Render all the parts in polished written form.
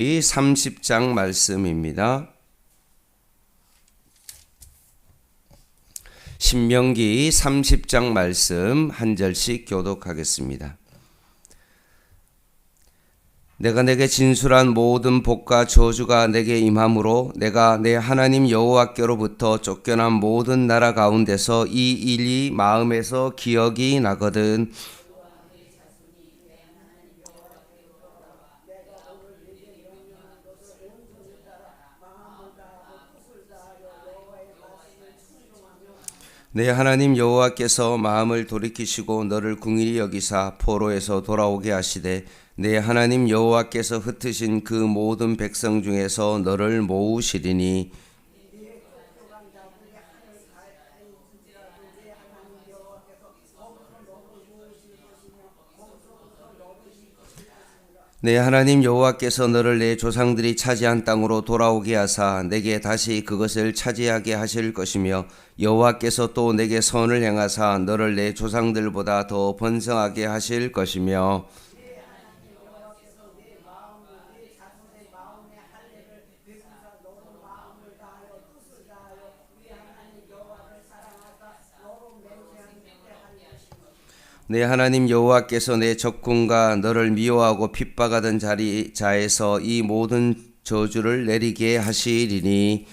30장 말씀입니다. 신명기 30장 말씀 한 절씩 교독하겠습니다. 내가 내게 진술한 모든 복과 저주가 내게 임함으로 내가 내 하나님 여호와께로부터 쫓겨난 모든 나라 가운데서 이 일이 마음에서 기억이 나거든. 내 하나님 여호와께서 마음을 돌이키시고 너를 궁일이 여기사 포로에서 돌아오게 하시되 내 하나님 여호와께서 흩으신 그 모든 백성 중에서 너를 모으시리니 내 하나님 여호와께서 너를 내 조상들이 차지한 땅으로 돌아오게 하사 내게 다시 그것을 차지하게 하실 것이며 여호와께서 또 내게 선을 행하사 너를 내 조상들보다 더 번성하게 하실 것이며 내 하나님 여호와께서 내 적군과 너를 미워하고 핍박하던 자에서 이 모든 저주를 내리게 하시리니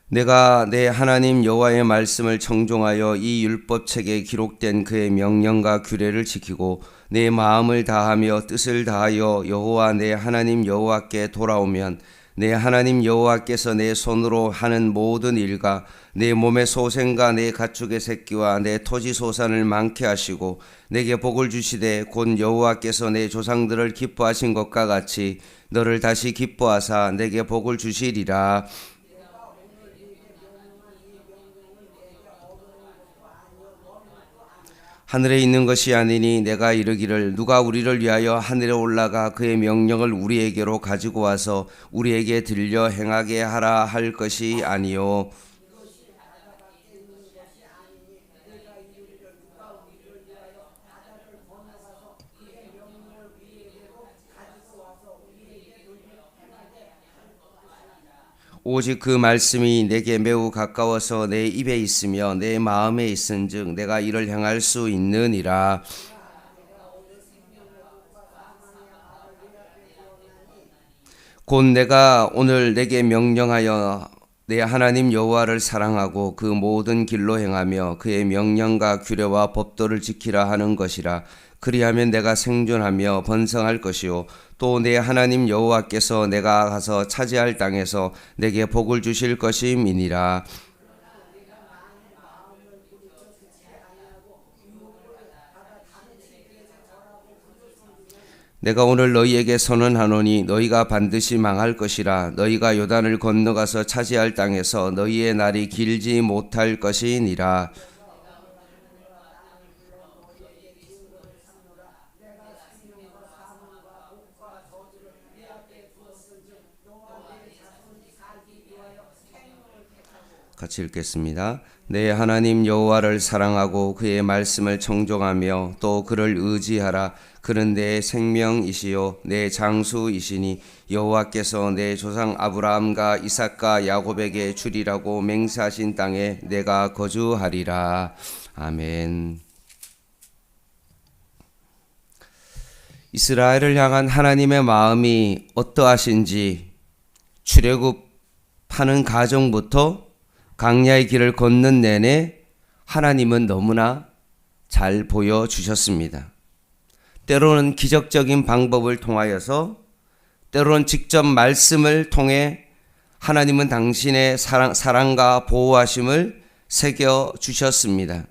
내가 내 하나님 여호와의 말씀을 청종하여 이 율법책에 기록된 그의 명령과 규례를 지키고 내 마음을 다하며 뜻을 다하여 여호와 내 하나님 여호와께 돌아오면 내 하나님 여호와께서 내 손으로 하는 모든 일과 내 몸의 소생과 내 가축의 새끼와 내 토지 소산을 많게 하시고 내게 복을 주시되 곧 여호와께서 내 조상들을 기뻐하신 것과 같이 너를 다시 기뻐하사 내게 복을 주시리라. 하늘에 있는 것이 아니니 내가 이르기를 누가 우리를 위하여 하늘에 올라가 그의 명령을 우리에게로 가지고 와서 우리에게 들려 행하게 하라 할 것이 아니요 오직 그 말씀이 내게 매우 가까워서 내 입에 있으며 내 마음에 있은즉 내가 이를 행할 수 있느니라. 곧 내가 오늘 내게 명령하여 내 하나님 여호와를 사랑하고 그 모든 길로 행하며 그의 명령과 규례와 법도를 지키라 하는 것이라. 그리하면 내가 생존하며 번성할 것이요 또 내 하나님 여호와께서 내가 가서 차지할 땅에서 내게 복을 주실 것임이니라. 내가 오늘 너희에게 선언하노니 너희가 반드시 망할 것이라. 너희가 요단을 건너가서 차지할 땅에서 너희의 날이 길지 못할 것이니라. 같이 읽겠습니다. 내 하나님 여호와를 사랑하고 그의 말씀을 청종하며 또 그를 의지하라. 그는 내 생명이시요 내 장수이시니 여호와께서 내 조상 아브라함과 이삭과 야곱에게 주리라고 맹세하신 땅에 내가 거주하리라. 아멘. 이스라엘을 향한 하나님의 마음이 어떠하신지 출애굽하는 가정부터 광야의 길을 걷는 내내 하나님은 너무나 잘 보여주셨습니다. 때로는 기적적인 방법을 통하여서 때로는 직접 말씀을 통해 하나님은 당신의 사랑과 보호하심을 새겨주셨습니다.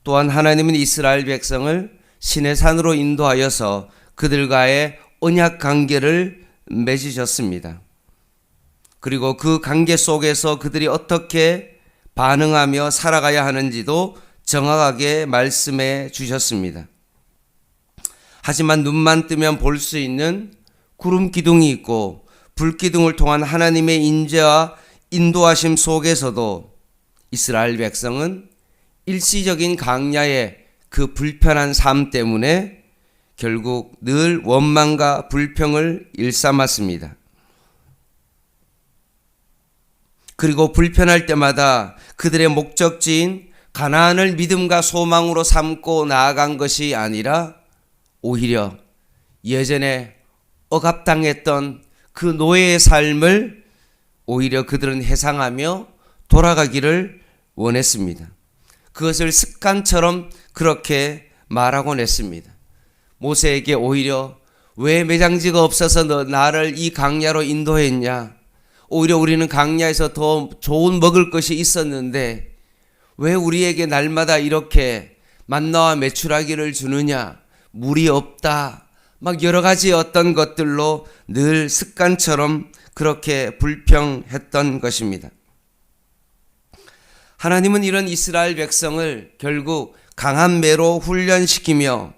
또한 하나님은 이스라엘 백성을 시내산으로 인도하여서 그들과의 언약 관계를 맺으셨습니다. 그리고 그 관계 속에서 그들이 어떻게 반응하며 살아가야 하는지도 정확하게 말씀해 주셨습니다. 하지만 눈만 뜨면 볼 수 있는 구름 기둥이 있고 불 기둥을 통한 하나님의 인재와 인도하심 속에서도 이스라엘 백성은 일시적인 강야의 그 불편한 삶 때문에 결국 늘 원망과 불평을 일삼았습니다. 그리고 불편할 때마다 그들의 목적지인 가나안을 믿음과 소망으로 삼고 나아간 것이 아니라 오히려 예전에 억압당했던 그 노예의 삶을 오히려 그들은 회상하며 돌아가기를 원했습니다. 그것을 습관처럼 그렇게 말하곤 했습니다. 모세에게 오히려 왜 매장지가 없어서 너 나를 이 강야로 인도했냐? 오히려 우리는 강야에서 더 좋은 먹을 것이 있었는데 왜 우리에게 날마다 이렇게 만나와 메추라기를 주느냐? 물이 없다. 막 여러 가지 어떤 것들로 늘 습관처럼 그렇게 불평했던 것입니다. 하나님은 이런 이스라엘 백성을 결국 강한 매로 훈련시키며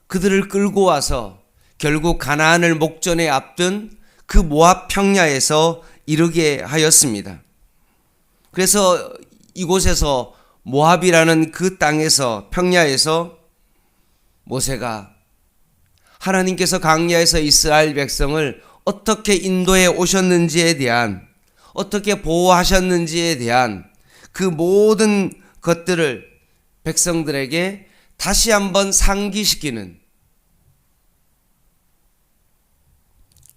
그들을 끌고 와서 결국 가나안을 목전에 앞둔 그 모압 평야에서 이르게 하였습니다. 그래서 이곳에서 모압이라는 그 땅에서 평야에서 모세가 하나님께서 강야에서 이스라엘 백성을 어떻게 인도해 오셨는지에 대한, 어떻게 보호하셨는지에 대한 그 모든 것들을 백성들에게 다시 한번 상기시키는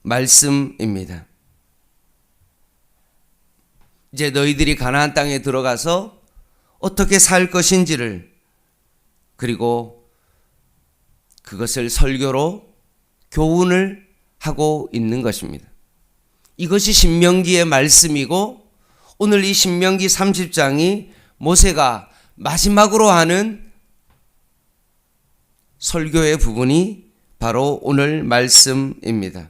말씀입니다. 이제 너희들이 가나안 땅에 들어가서 어떻게 살 것인지를, 그리고 그것을 설교로 교훈을 하고 있는 것입니다. 이것이 신명기의 말씀이고 오늘 이 신명기 30장이 모세가 마지막으로 하는 설교의 부분이 바로 오늘 말씀입니다.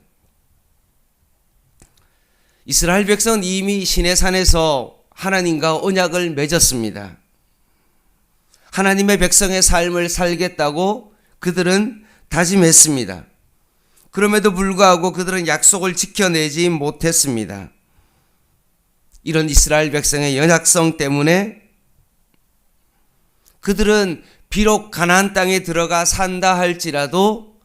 이스라엘 백성은 이미 시내산에서 하나님과 언약을 맺었습니다. 하나님의 백성의 삶을 살겠다고 그들은 다짐했습니다. 그럼에도 불구하고 그들은 약속을 지켜내지 못했습니다. 이런 이스라엘 백성의 연약성 때문에 그들은 비록 가나안 땅에 들어가 산다 할지라도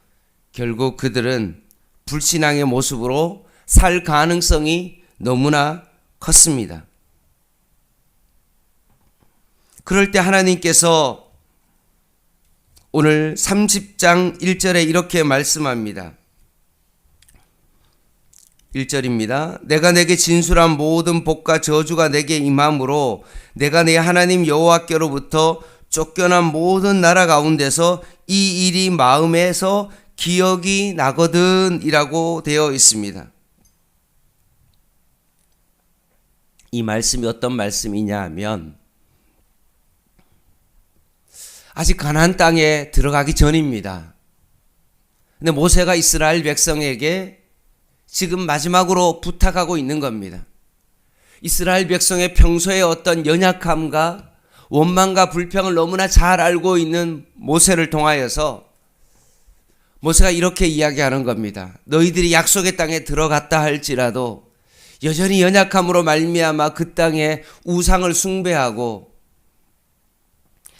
결국 그들은 불신앙의 모습으로 살 가능성이 너무나 컸습니다. 그럴 때 하나님께서 오늘 30장 1절에 이렇게 말씀합니다. 1절입니다. 내가 내게 진술한 모든 복과 저주가 내게 임함으로 내가 내 하나님 여호와께로부터 쫓겨난 모든 나라 가운데서 이 일이 마음에서 기억이 나거든 이라고 되어 있습니다. 이 말씀이 어떤 말씀이냐 하면 아직 가나안 땅에 들어가기 전입니다. 근데 모세가 이스라엘 백성에게 지금 마지막으로 부탁하고 있는 겁니다. 이스라엘 백성의 평소의 어떤 연약함과 원망과 불평을 너무나 잘 알고 있는 모세를 통하여서 모세가 이렇게 이야기하는 겁니다. 너희들이 약속의 땅에 들어갔다 할지라도 여전히 연약함으로 말미암아 그 땅에 우상을 숭배하고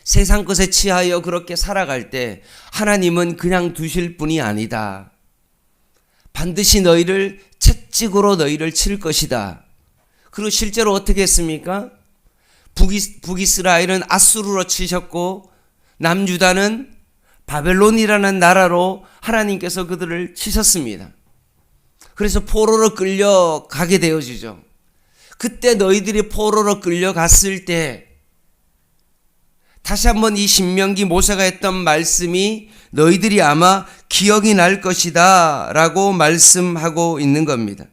세상 것에 취하여 그렇게 살아갈 때 하나님은 그냥 두실 분이 아니다. 반드시 너희를 채찍으로 너희를 칠 것이다. 그리고 실제로 어떻게 했습니까? 북이스라엘은 아수르로 치셨고 남유다는 바벨론이라는 나라로 하나님께서 그들을 치셨습니다. 그래서 포로로 끌려가게 되어지죠. 그때 너희들이 포로로 끌려갔을 때 다시 한번 이 신명기 모세가 했던 말씀이 너희들이 아마 기억이 날 것이다 라고 말씀하고 있는 겁니다.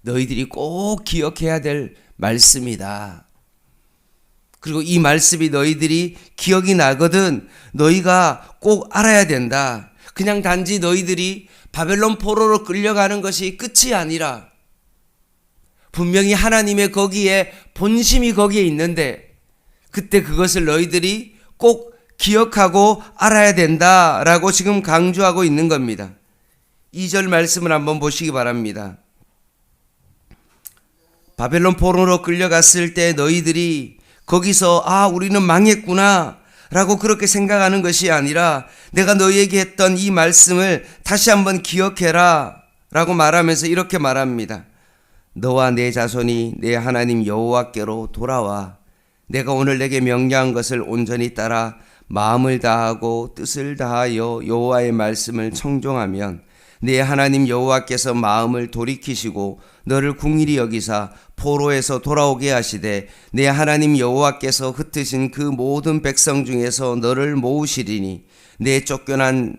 너희들이 꼭 기억해야 될 말씀이다. 그리고 이 말씀이 너희들이 기억이 나거든 너희가 꼭 알아야 된다. 그냥 단지 너희들이 바벨론 포로로 끌려가는 것이 끝이 아니라 분명히 하나님의 거기에 본심이 거기에 있는데 그때 그것을 너희들이 꼭 기억하고 알아야 된다라고 지금 강조하고 있는 겁니다. 2절 말씀을 한번 보시기 바랍니다. 바벨론 포로로 끌려갔을 때 너희들이 거기서 우리는 망했구나 라고 그렇게 생각하는 것이 아니라 내가 너희에게 했던 이 말씀을 다시 한번 기억해라 라고 말하면서 이렇게 말합니다. 너와 내 자손이 내 하나님 여호와께로 돌아와 내가 오늘 내게 명령한 것을 온전히 따라 마음을 다하고 뜻을 다하여 여호와의 말씀을 청종하면 내 하나님 여호와께서 마음을 돌이키시고 너를 궁일이 여기사 포로에서 돌아오게 하시되 내 하나님 여호와께서 흩으신 그 모든 백성 중에서 너를 모으시리니 내 쫓겨난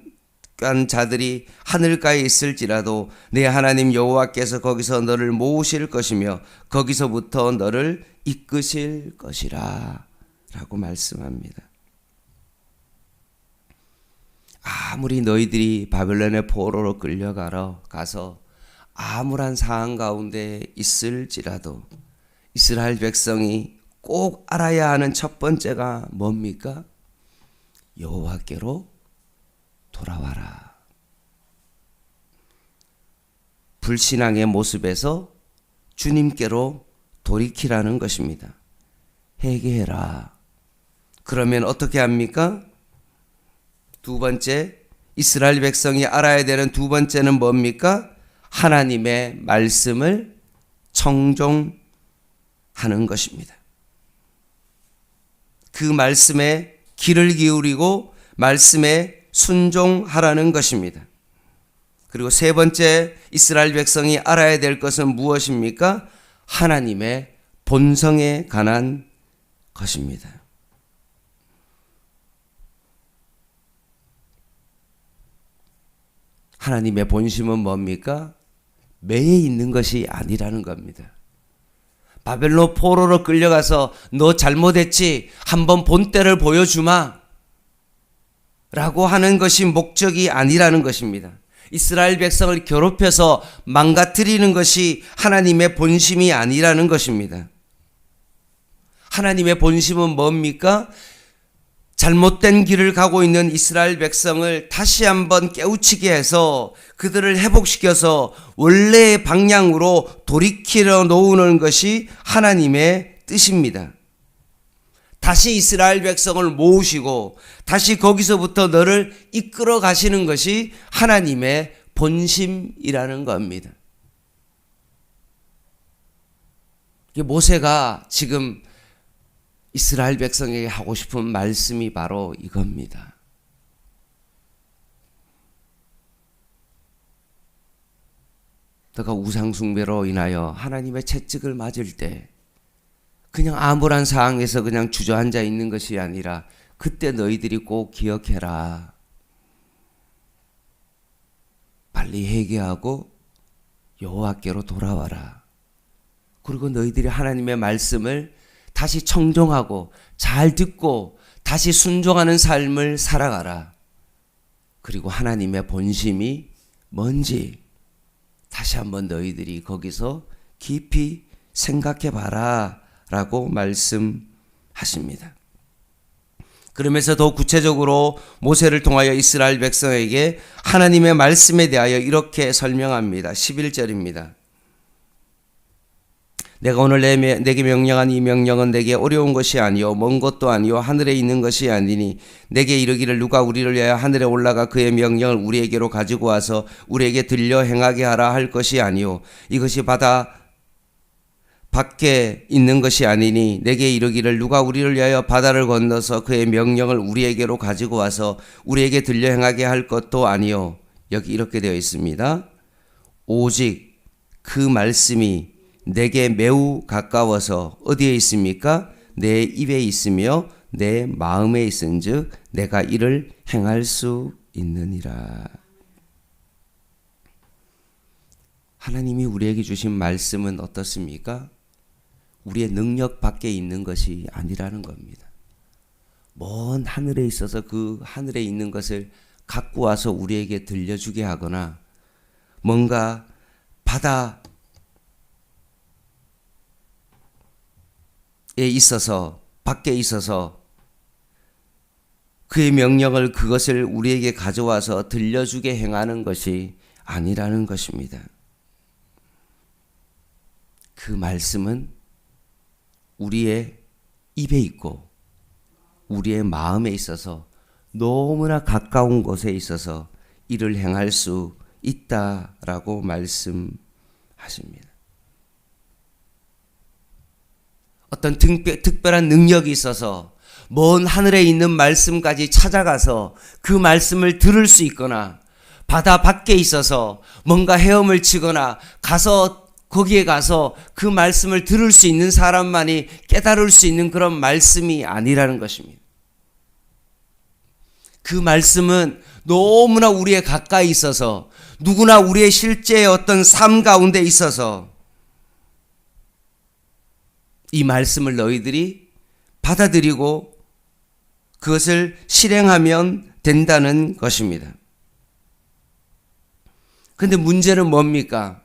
자들이 하늘가에 있을지라도 내 하나님 여호와께서 거기서 너를 모으실 것이며 거기서부터 너를 이끄실 것이라 라고 말씀합니다. 아무리 너희들이 바벨론의 포로로 끌려가서 암울한 상황 가운데 있을지라도 이스라엘 백성이 꼭 알아야 하는 첫 번째가 뭡니까? 여호와께로 돌아와라. 불신앙의 모습에서 주님께로 돌이키라는 것입니다. 회개해라. 그러면 어떻게 합니까? 두 번째, 이스라엘 백성이 알아야 되는 두 번째는 뭡니까? 하나님의 말씀을 청종하는 것입니다. 그 말씀에 귀를 기울이고 말씀에 순종하라는 것입니다. 그리고 세 번째 이스라엘 백성이 알아야 될 것은 무엇입니까? 하나님의 본성에 관한 것입니다. 하나님의 본심은 뭡니까? 매에 있는 것이 아니라는 겁니다. 바벨론 포로로 끌려가서 너 잘못했지? 한번 본때를 보여주마 라고 하는 것이 목적이 아니라는 것입니다. 이스라엘 백성을 괴롭혀서 망가뜨리는 것이 하나님의 본심이 아니라는 것입니다. 하나님의 본심은 뭡니까? 잘못된 길을 가고 있는 이스라엘 백성을 다시 한번 깨우치게 해서 그들을 회복시켜서 원래의 방향으로 돌이키려 놓는 것이 하나님의 뜻입니다. 다시 이스라엘 백성을 모으시고 다시 거기서부터 너를 이끌어 가시는 것이 하나님의 본심이라는 겁니다. 모세가 지금 이스라엘 백성에게 하고 싶은 말씀이 바로 이겁니다. 너가 우상숭배로 인하여 하나님의 채찍을 맞을 때 그냥 암울한 상황에서 그냥 주저앉아 있는 것이 아니라 그때 너희들이 꼭 기억해라. 빨리 회개하고 여호와께로 돌아와라. 그리고 너희들이 하나님의 말씀을 다시 청종하고 잘 듣고 다시 순종하는 삶을 살아가라. 그리고 하나님의 본심이 뭔지 다시 한번 너희들이 거기서 깊이 생각해 봐라 라고 말씀하십니다. 그러면서 더 구체적으로 모세를 통하여 이스라엘 백성에게 하나님의 말씀에 대하여 이렇게 설명합니다. 11절입니다. 내가 오늘 내게 명령한 이 명령은 내게 어려운 것이 아니요 먼 것도 아니요 하늘에 있는 것이 아니니 내게 이르기를 누가 우리를 위하여 하늘에 올라가 그의 명령을 우리에게로 가지고 와서 우리에게 들려 행하게 하라 할 것이 아니요 이것이 바다 밖에 있는 것이 아니니 내게 이르기를 누가 우리를 위하여 바다를 건너서 그의 명령을 우리에게로 가지고 와서 우리에게 들려 행하게 할 것도 아니요. 여기 이렇게 되어 있습니다. 오직 그 말씀이 내게 매우 가까워서 어디에 있습니까? 내 입에 있으며 내 마음에 있은즉 내가 이를 행할 수 있느니라. 하나님이 우리에게 주신 말씀은 어떻습니까? 우리의 능력 밖에 있는 것이 아니라는 겁니다. 먼 하늘에 있어서 그 하늘에 있는 것을 갖고 와서 우리에게 들려주게 하거나 뭔가 바다에 있어서 밖에 있어서 그의 명령을 그것을 우리에게 가져와서 들려주게 행하는 것이 아니라는 것입니다. 그 말씀은 우리의 입에 있고 우리의 마음에 있어서 너무나 가까운 곳에 있어서 이를 행할 수 있다라고 말씀하십니다. 어떤 특별한 능력이 있어서 먼 하늘에 있는 말씀까지 찾아가서 그 말씀을 들을 수 있거나 바다 밖에 있어서 뭔가 헤엄을 치거나 거기에 가서 그 말씀을 들을 수 있는 사람만이 깨달을 수 있는 그런 말씀이 아니라는 것입니다. 그 말씀은 너무나 우리에 가까이 있어서 누구나 우리의 실제의 어떤 삶 가운데 있어서 이 말씀을 너희들이 받아들이고 그것을 실행하면 된다는 것입니다. 그런데 문제는 뭡니까?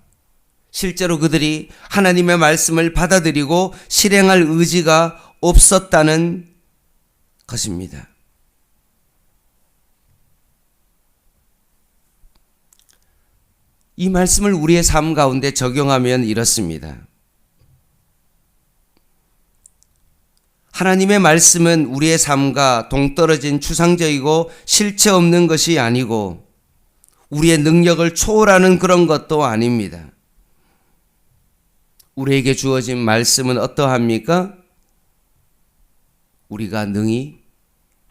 실제로 그들이 하나님의 말씀을 받아들이고 실행할 의지가 없었다는 것입니다. 이 말씀을 우리의 삶 가운데 적용하면 이렇습니다. 하나님의 말씀은 우리의 삶과 동떨어진 추상적이고 실체 없는 것이 아니고 우리의 능력을 초월하는 그런 것도 아닙니다. 우리에게 주어진 말씀은 어떠합니까? 우리가 능히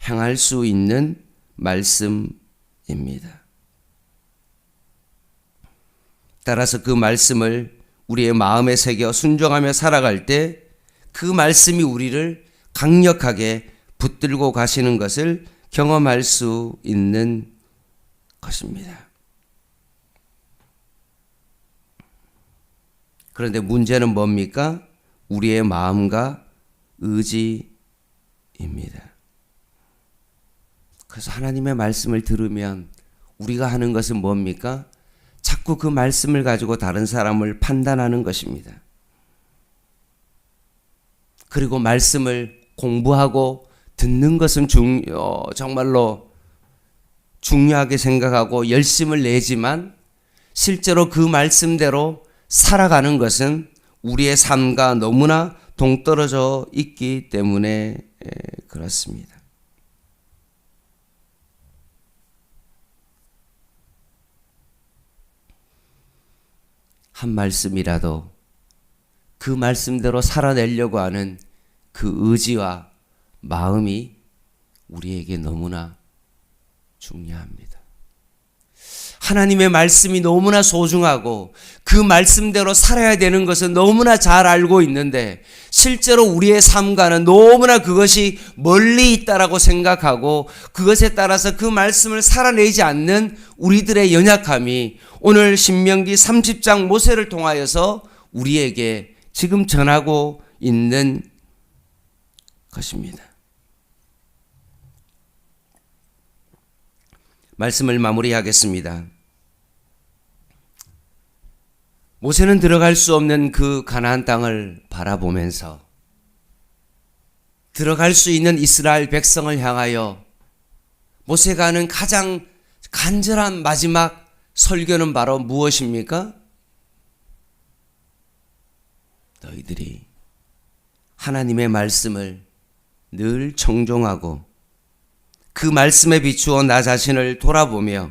행할 수 있는 말씀입니다. 따라서 그 말씀을 우리의 마음에 새겨 순종하며 살아갈 때 그 말씀이 우리를 강력하게 붙들고 가시는 것을 경험할 수 있는 것입니다. 그런데 문제는 뭡니까? 우리의 마음과 의지입니다. 그래서 하나님의 말씀을 들으면 우리가 하는 것은 뭡니까? 자꾸 그 말씀을 가지고 다른 사람을 판단하는 것입니다. 그리고 말씀을 공부하고 듣는 것은 정말로 중요하게 생각하고 열심을 내지만 실제로 그 말씀대로 살아가는 것은 우리의 삶과 너무나 동떨어져 있기 때문에 그렇습니다. 한 말씀이라도 그 말씀대로 살아내려고 하는 그 의지와 마음이 우리에게 너무나 중요합니다. 하나님의 말씀이 너무나 소중하고 그 말씀대로 살아야 되는 것은 너무나 잘 알고 있는데 실제로 우리의 삶과는 너무나 그것이 멀리 있다라고 생각하고 그것에 따라서 그 말씀을 살아내지 않는 우리들의 연약함이 오늘 신명기 30장 모세를 통하여서 우리에게 지금 전하고 있는 것입니다. 말씀을 마무리하겠습니다. 모세는 들어갈 수 없는 그 가나안 땅을 바라보면서 들어갈 수 있는 이스라엘 백성을 향하여 모세가 하는 가장 간절한 마지막 설교는 바로 무엇입니까? 너희들이 하나님의 말씀을 늘 청종하고 그 말씀에 비추어 나 자신을 돌아보며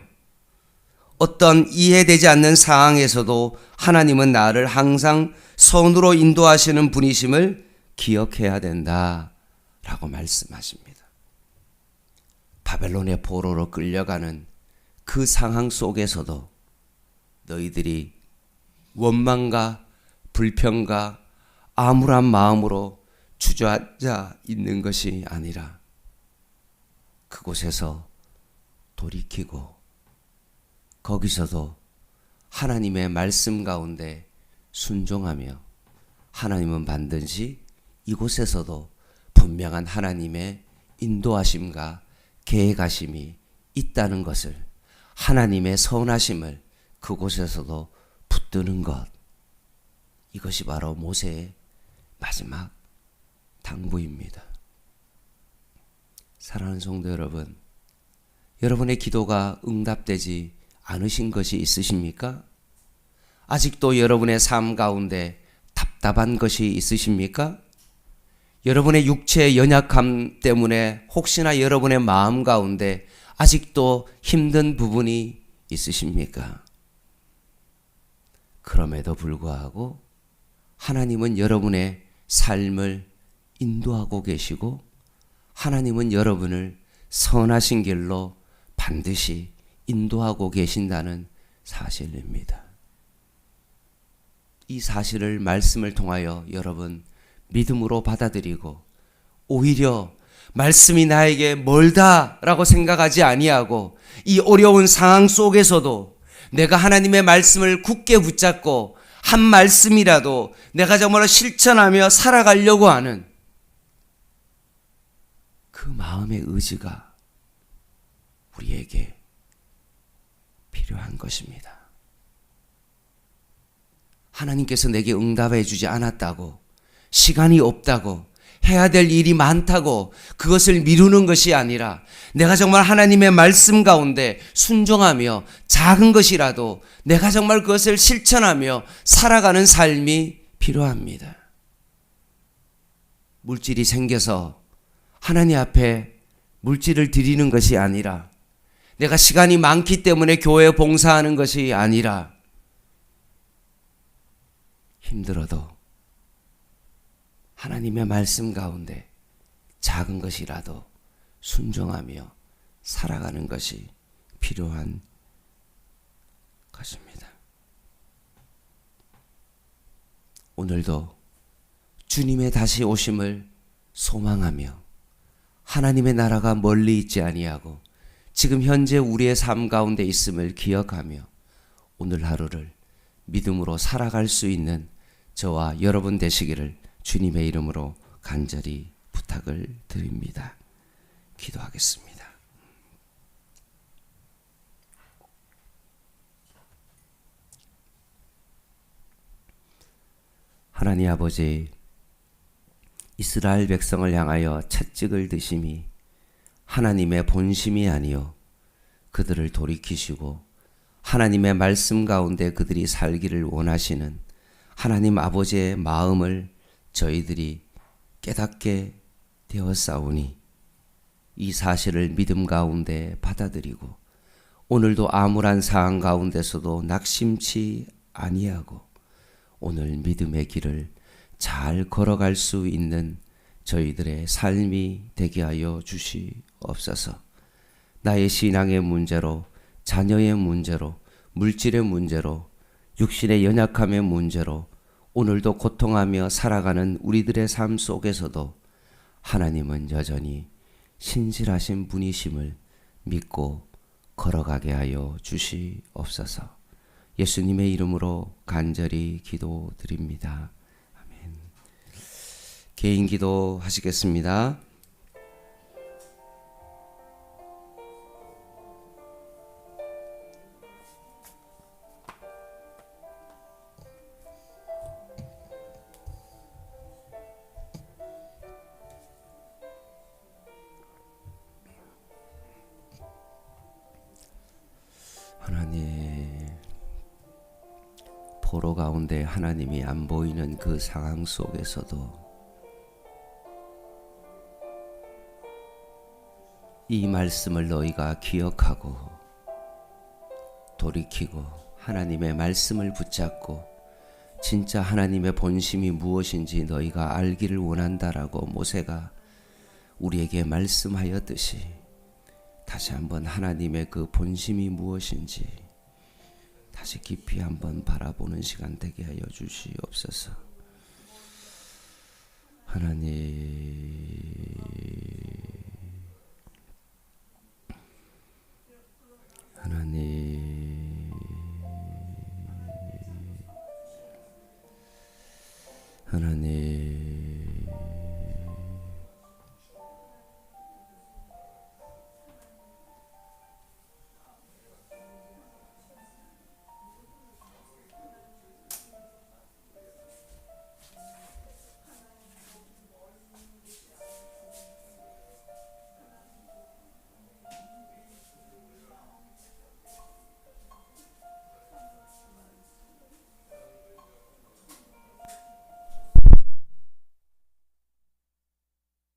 어떤 이해되지 않는 상황에서도 하나님은 나를 항상 선으로 인도하시는 분이심을 기억해야 된다라고 말씀하십니다. 바벨론의 포로로 끌려가는 그 상황 속에서도 너희들이 원망과 불평과 암울한 마음으로 주저앉아 있는 것이 아니라 그곳에서 돌이키고 거기서도 하나님의 말씀 가운데 순종하며 하나님은 반드시 이곳에서도 분명한 하나님의 인도하심과 계획하심이 있다는 것을 하나님의 선하심을 그곳에서도 붙드는 것, 이것이 바로 모세의 마지막 당부입니다. 사랑하는 성도 여러분, 여러분의 기도가 응답되지 않으신 것이 있으십니까? 아직도 여러분의 삶 가운데 답답한 것이 있으십니까? 여러분의 육체의 연약함 때문에 혹시나 여러분의 마음 가운데 아직도 힘든 부분이 있으십니까? 그럼에도 불구하고 하나님은 여러분의 삶을 인도하고 계시고 하나님은 여러분을 선하신 길로 반드시 인도하고 계신다는 사실입니다. 이 사실을 말씀을 통하여 여러분 믿음으로 받아들이고 오히려 말씀이 나에게 멀다라고 생각하지 아니하고 이 어려운 상황 속에서도 내가 하나님의 말씀을 굳게 붙잡고 한 말씀이라도 내가 정말로 실천하며 살아가려고 하는 그 마음의 의지가 우리에게 필요한 것입니다. 하나님께서 내게 응답해 주지 않았다고, 시간이 없다고, 해야 될 일이 많다고 그것을 미루는 것이 아니라 내가 정말 하나님의 말씀 가운데 순종하며 작은 것이라도 내가 정말 그것을 실천하며 살아가는 삶이 필요합니다. 물질이 생겨서 하나님 앞에 물질을 드리는 것이 아니라 내가 시간이 많기 때문에 교회에 봉사하는 것이 아니라 힘들어도 하나님의 말씀 가운데 작은 것이라도 순종하며 살아가는 것이 필요한 것입니다. 오늘도 주님의 다시 오심을 소망하며 하나님의 나라가 멀리 있지 아니하고 지금 현재 우리의 삶 가운데 있음을 기억하며 오늘 하루를 믿음으로 살아갈 수 있는 저와 여러분 되시기를 주님의 이름으로 간절히 부탁을 드립니다. 기도하겠습니다. 하나님 아버지, 이스라엘 백성을 향하여 채찍을 드심이 하나님의 본심이 아니요 그들을 돌이키시고 하나님의 말씀 가운데 그들이 살기를 원하시는 하나님 아버지의 마음을 저희들이 깨닫게 되었사오니 이 사실을 믿음 가운데 받아들이고 오늘도 암울한 상황 가운데서도 낙심치 아니하고 오늘 믿음의 길을 잘 걸어갈 수 있는 저희들의 삶이 되게 하여 주시옵소서. 나의 신앙의 문제로, 자녀의 문제로, 물질의 문제로, 육신의 연약함의 문제로 오늘도 고통하며 살아가는 우리들의 삶 속에서도 하나님은 여전히 신실하신 분이심을 믿고 걸어가게 하여 주시옵소서. 예수님의 이름으로 간절히 기도드립니다. 아멘. 개인 기도 하시겠습니다. 하나님, 포로 가운데 하나님이 안 보이는 그 상황 속에서도 이 말씀을 너희가 기억하고 돌이키고 하나님의 말씀을 붙잡고 진짜 하나님의 본심이 무엇인지 너희가 알기를 원한다라고 모세가 우리에게 말씀하였듯이 다시 한번 하나님의 그 본심이 무엇인지 다시 깊이 한번 바라보는 시간 되게 하여 주시옵소서. 하나님,